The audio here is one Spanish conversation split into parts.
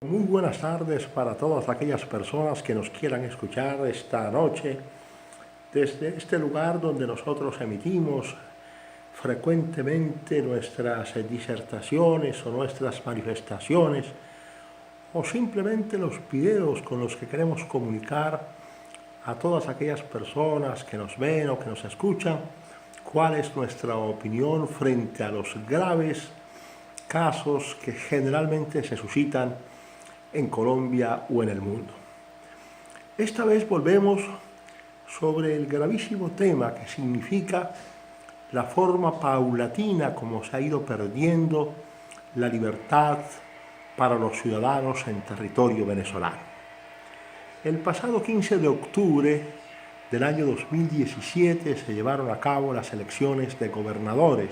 Muy buenas tardes para todas aquellas personas que nos quieran escuchar esta noche desde este lugar donde nosotros emitimos frecuentemente nuestras disertaciones o nuestras manifestaciones o simplemente los videos con los que queremos comunicar a todas aquellas personas que nos ven o que nos escuchan cuál es nuestra opinión frente a los graves casos que generalmente se suscitan en Colombia o en el mundo. Esta vez volvemos sobre el gravísimo tema que significa la forma paulatina como se ha ido perdiendo la libertad para los ciudadanos en territorio venezolano. El pasado 15 de octubre del año 2017 se llevaron a cabo las elecciones de gobernadores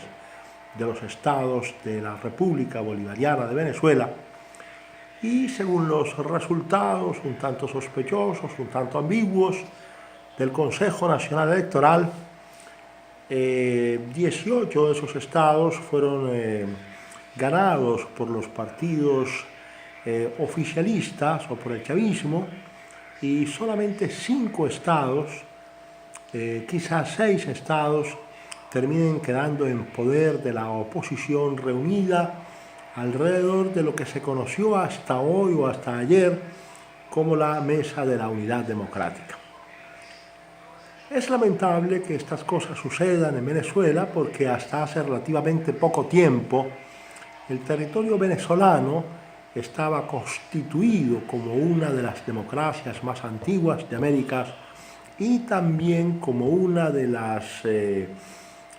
de los estados de la República Bolivariana de Venezuela y según los resultados un tanto sospechosos, un tanto ambiguos del Consejo Nacional Electoral, 18 de esos estados fueron ganados por los partidos oficialistas o por el chavismo y solamente 5 estados, quizás 6 estados, terminen quedando en poder de la oposición reunida alrededor de lo que se conoció hasta hoy o hasta ayer como la Mesa de la Unidad Democrática. Es lamentable que estas cosas sucedan en Venezuela porque hasta hace relativamente poco tiempo el territorio venezolano estaba constituido como una de las democracias más antiguas de América y también como una de las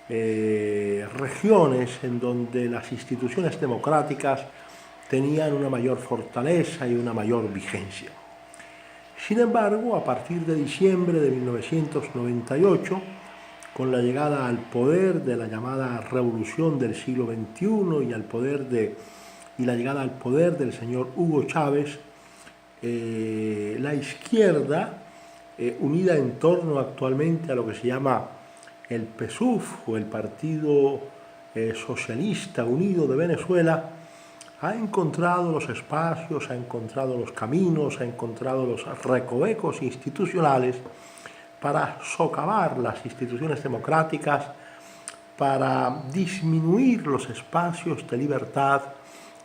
regiones en donde las instituciones democráticas tenían una mayor fortaleza y una mayor vigencia. Sin embargo, a partir de diciembre de 1998, con la llegada al poder de la llamada Revolución del siglo XXI y la llegada al poder del señor Hugo Chávez, la izquierda, unida en torno actualmente a lo que se llama el PSUV o el Partido Socialista Unido de Venezuela, ha encontrado los espacios, ha encontrado los caminos, ha encontrado los recovecos institucionales para socavar las instituciones democráticas, para disminuir los espacios de libertad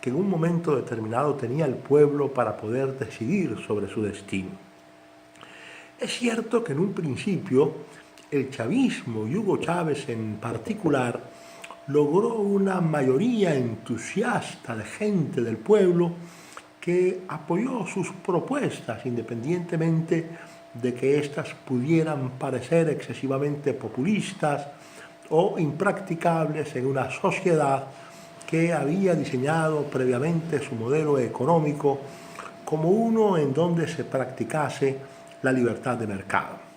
que en un momento determinado tenía el pueblo para poder decidir sobre su destino. Es cierto que en un principio el chavismo y Hugo Chávez en particular logró una mayoría entusiasta de gente del pueblo que apoyó sus propuestas independientemente de que éstas pudieran parecer excesivamente populistas o impracticables en una sociedad que había diseñado previamente su modelo económico como uno en donde se practicase la libertad de mercado.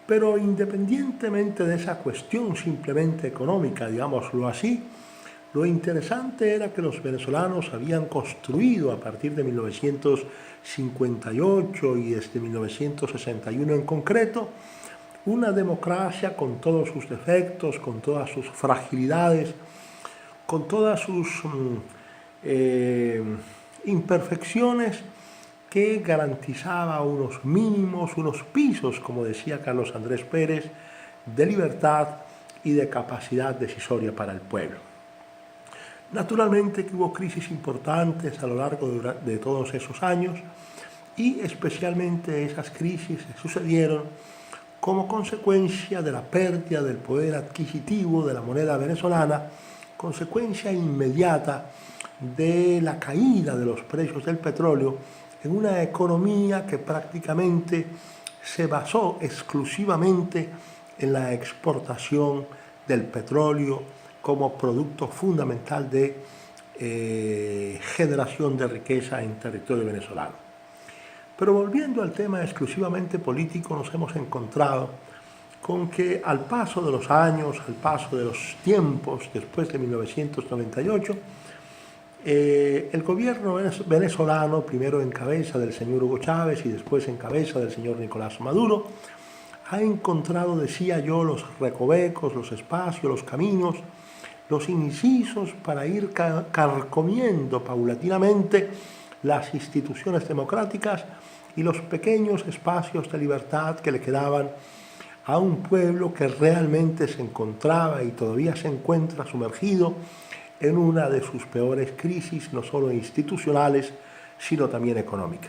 Pero independientemente de esa cuestión simplemente económica, digámoslo así, lo interesante era que los venezolanos habían construido a partir de 1958 y desde 1961 en concreto, una democracia con todos sus defectos, con todas sus fragilidades, con todas sus imperfecciones, que garantizaba unos mínimos, unos pisos, como decía Carlos Andrés Pérez, de libertad y de capacidad decisoria para el pueblo. Naturalmente que hubo crisis importantes a lo largo de todos esos años y especialmente esas crisis se sucedieron como consecuencia de la pérdida del poder adquisitivo de la moneda venezolana, consecuencia inmediata de la caída de los precios del petróleo en una economía que prácticamente se basó exclusivamente en la exportación del petróleo como producto fundamental de generación de riqueza en territorio venezolano. Pero volviendo al tema exclusivamente político, nos hemos encontrado con que al paso de los años, al paso de los tiempos, después de 1998, el gobierno venezolano, primero en cabeza del señor Hugo Chávez y después en cabeza del señor Nicolás Maduro, ha encontrado, decía yo, los recovecos, los espacios, los caminos, los incisos para ir carcomiendo paulatinamente las instituciones democráticas y los pequeños espacios de libertad que le quedaban a un pueblo que realmente se encontraba y todavía se encuentra sumergido en una de sus peores crisis, no solo institucionales, sino también económica.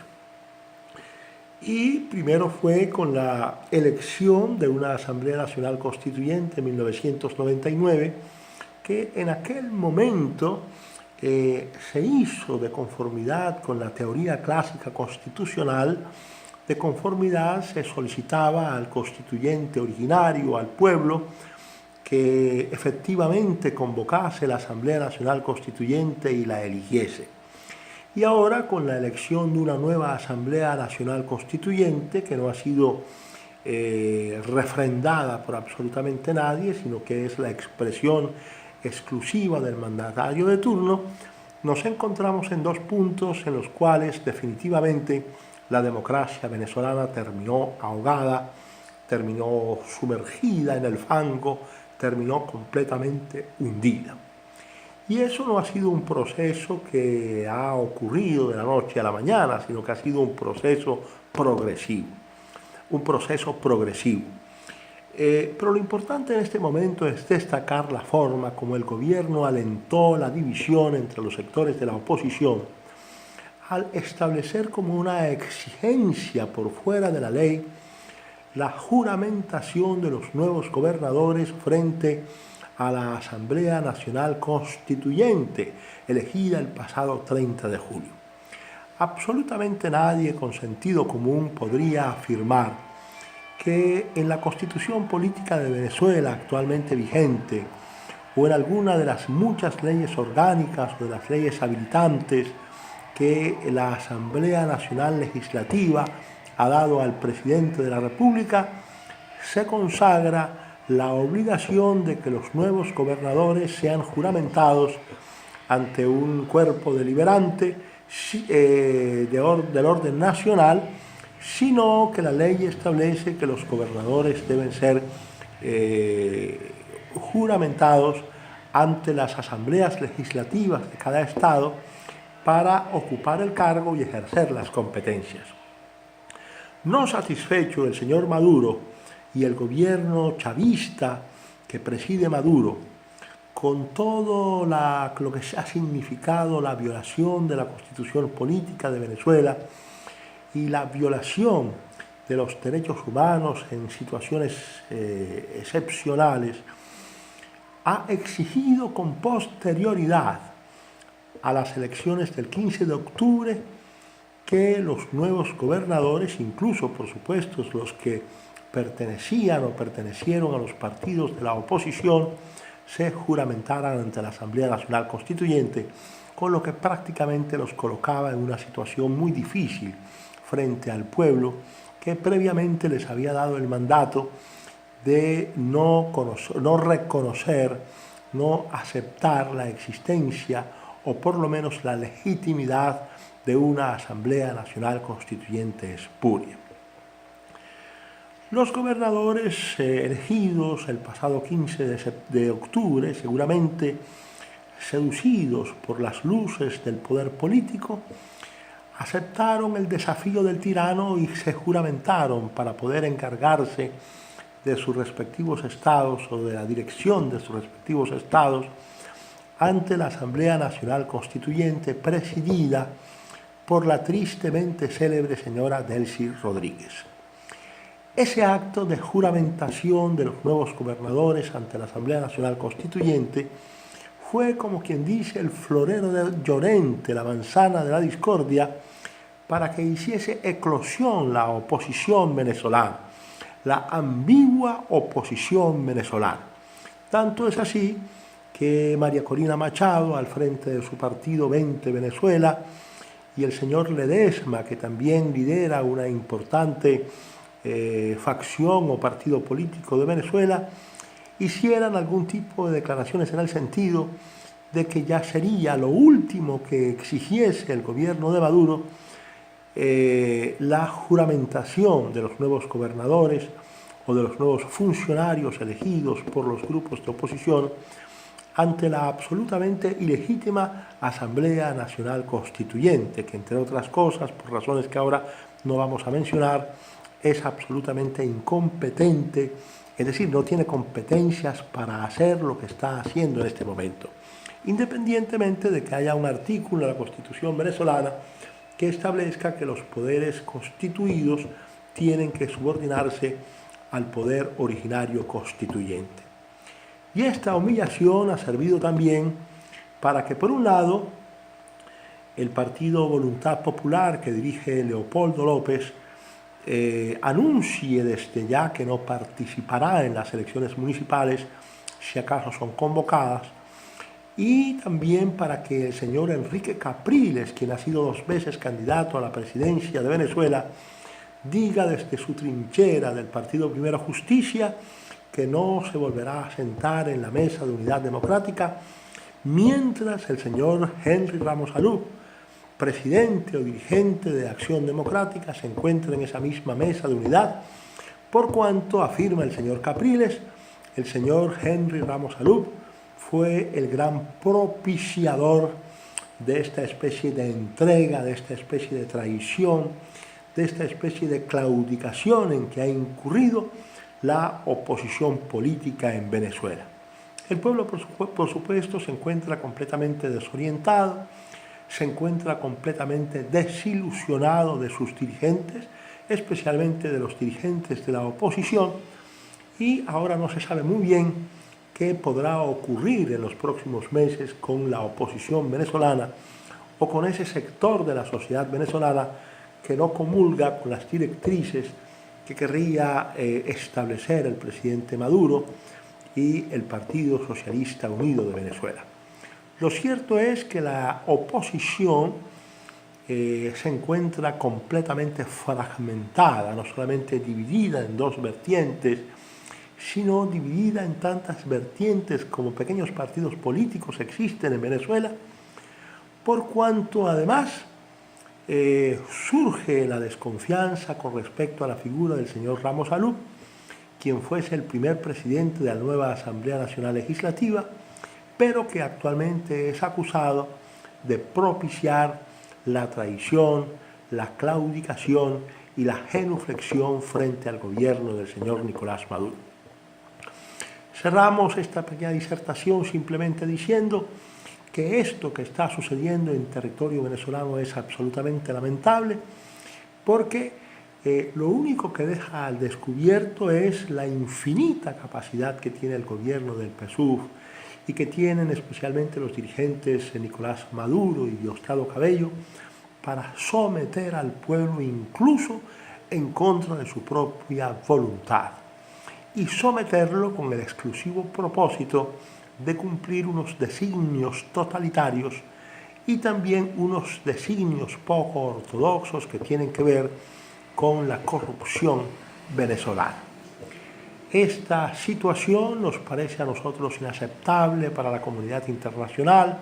Y primero fue con la elección de una Asamblea Nacional Constituyente en 1999, que en aquel momento se hizo de conformidad con la teoría clásica constitucional. De conformidad se solicitaba al constituyente originario, al pueblo, que efectivamente convocase la Asamblea Nacional Constituyente y la eligiese. Y ahora, con la elección de una nueva Asamblea Nacional Constituyente, que no ha sido refrendada por absolutamente nadie, sino que es la expresión exclusiva del mandatario de turno, nos encontramos en dos puntos en los cuales definitivamente la democracia venezolana terminó ahogada, terminó sumergida en el fango, terminó completamente hundida. Y eso no ha sido un proceso que ha ocurrido de la noche a la mañana, sino que ha sido un proceso progresivo. Pero lo importante en este momento es destacar la forma como el gobierno alentó la división entre los sectores de la oposición al establecer como una exigencia por fuera de la ley la juramentación de los nuevos gobernadores frente a la Asamblea Nacional Constituyente, elegida el pasado 30 de julio. Absolutamente nadie con sentido común podría afirmar que en la Constitución Política de Venezuela actualmente vigente, o en alguna de las muchas leyes orgánicas o de las leyes habilitantes que la Asamblea Nacional Legislativa ha dado al presidente de la República, se consagra la obligación de que los nuevos gobernadores sean juramentados ante un cuerpo deliberante del orden nacional, sino que la ley establece que los gobernadores deben ser juramentados ante las asambleas legislativas de cada estado para ocupar el cargo y ejercer las competencias. No satisfecho el señor Maduro y el gobierno chavista que preside Maduro, con todo lo que ha significado la violación de la Constitución Política de Venezuela y la violación de los derechos humanos en situaciones excepcionales, ha exigido con posterioridad a las elecciones del 15 de octubre que los nuevos gobernadores, incluso por supuesto los que pertenecían o pertenecieron a los partidos de la oposición, se juramentaran ante la Asamblea Nacional Constituyente, con lo que prácticamente los colocaba en una situación muy difícil frente al pueblo que previamente les había dado el mandato de no reconocer, no aceptar la existencia o por lo menos la legitimidad de una Asamblea Nacional Constituyente espuria. Los gobernadores elegidos el pasado 15 de octubre, seguramente seducidos por las luces del poder político, aceptaron el desafío del tirano y se juramentaron para poder encargarse de sus respectivos estados o de la dirección de sus respectivos estados ante la Asamblea Nacional Constituyente presidida por la tristemente célebre señora Delcy Rodríguez. Ese acto de juramentación de los nuevos gobernadores ante la Asamblea Nacional Constituyente fue, como quien dice, el florero de Llorente, la manzana de la discordia, para que hiciese eclosión la oposición venezolana, la ambigua oposición venezolana. Tanto es así que María Corina Machado, al frente de su partido 20 Venezuela, y el señor Ledesma, que también lidera una importante facción o partido político de Venezuela, hicieran algún tipo de declaraciones en el sentido de que ya sería lo último que exigiese el gobierno de Maduro la juramentación de los nuevos gobernadores o de los nuevos funcionarios elegidos por los grupos de oposición ante la absolutamente ilegítima Asamblea Nacional Constituyente, que entre otras cosas, por razones que ahora no vamos a mencionar, es absolutamente incompetente, es decir, no tiene competencias para hacer lo que está haciendo en este momento, independientemente de que haya un artículo en la Constitución venezolana que establezca que los poderes constituidos tienen que subordinarse al poder originario constituyente. Y esta humillación ha servido también para que, por un lado, el partido Voluntad Popular que dirige Leopoldo López anuncie desde ya que no participará en las elecciones municipales si acaso son convocadas, y también para que el señor Enrique Capriles, quien ha sido 2 veces candidato a la presidencia de Venezuela, diga desde su trinchera del partido Primera Justicia que no se volverá a sentar en la mesa de unidad democrática mientras el señor Henry Ramos Alup, presidente o dirigente de Acción Democrática, se encuentra en esa misma mesa de unidad, por cuanto, afirma el señor Capriles, el señor Henry Ramos Alup fue el gran propiciador de esta especie de entrega, de esta especie de traición, de esta especie de claudicación en que ha incurrido la oposición política en Venezuela. El pueblo, por supuesto, se encuentra completamente desorientado, se encuentra completamente desilusionado de sus dirigentes, especialmente de los dirigentes de la oposición, y ahora no se sabe muy bien qué podrá ocurrir en los próximos meses con la oposición venezolana o con ese sector de la sociedad venezolana que no comulga con las directrices que querría establecer el presidente Maduro y el Partido Socialista Unido de Venezuela. Lo cierto es que la oposición se encuentra completamente fragmentada, no solamente dividida en 2 vertientes, sino dividida en tantas vertientes como pequeños partidos políticos existen en Venezuela, por cuanto además surge la desconfianza con respecto a la figura del señor Ramos Alup, quien fuese el primer presidente de la nueva Asamblea Nacional Legislativa, pero que actualmente es acusado de propiciar la traición, la claudicación y la genuflexión frente al gobierno del señor Nicolás Maduro. Cerramos esta pequeña disertación simplemente diciendo que esto que está sucediendo en territorio venezolano es absolutamente lamentable, porque lo único que deja al descubierto es la infinita capacidad que tiene el gobierno del PSUV y que tienen especialmente los dirigentes Nicolás Maduro y Diosdado Cabello para someter al pueblo incluso en contra de su propia voluntad, y someterlo con el exclusivo propósito de cumplir unos designios totalitarios y también unos designios poco ortodoxos que tienen que ver con la corrupción venezolana. Esta situación nos parece a nosotros inaceptable para la comunidad internacional,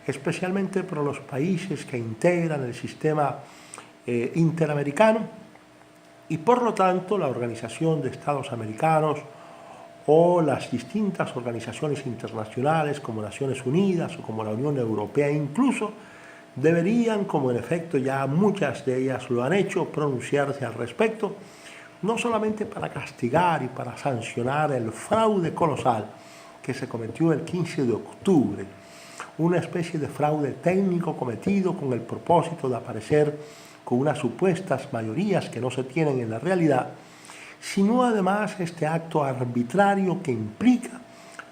especialmente para los países que integran el sistema interamericano, y por lo tanto la Organización de Estados Americanos o las distintas organizaciones internacionales como Naciones Unidas o como la Unión Europea incluso, deberían, como en efecto ya muchas de ellas lo han hecho, pronunciarse al respecto, no solamente para castigar y para sancionar el fraude colosal que se cometió el 15 de octubre, una especie de fraude técnico cometido con el propósito de aparecer con unas supuestas mayorías que no se tienen en la realidad, sino además este acto arbitrario que implica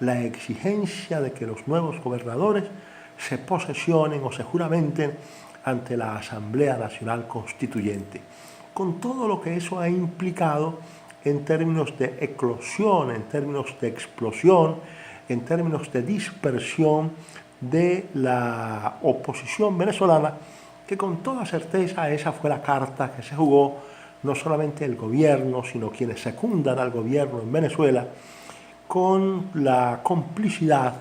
la exigencia de que los nuevos gobernadores se posesionen o se juramenten ante la Asamblea Nacional Constituyente, con todo lo que eso ha implicado en términos de eclosión, en términos de explosión, en términos de dispersión de la oposición venezolana, que con toda certeza esa fue la carta que se jugó no solamente el gobierno, sino quienes secundan al gobierno en Venezuela, con la complicidad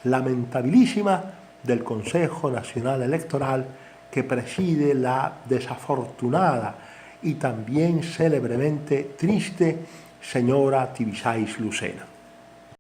lamentabilísima del Consejo Nacional Electoral que preside la desafortunada y también célebremente triste señora Tibisay Lucena.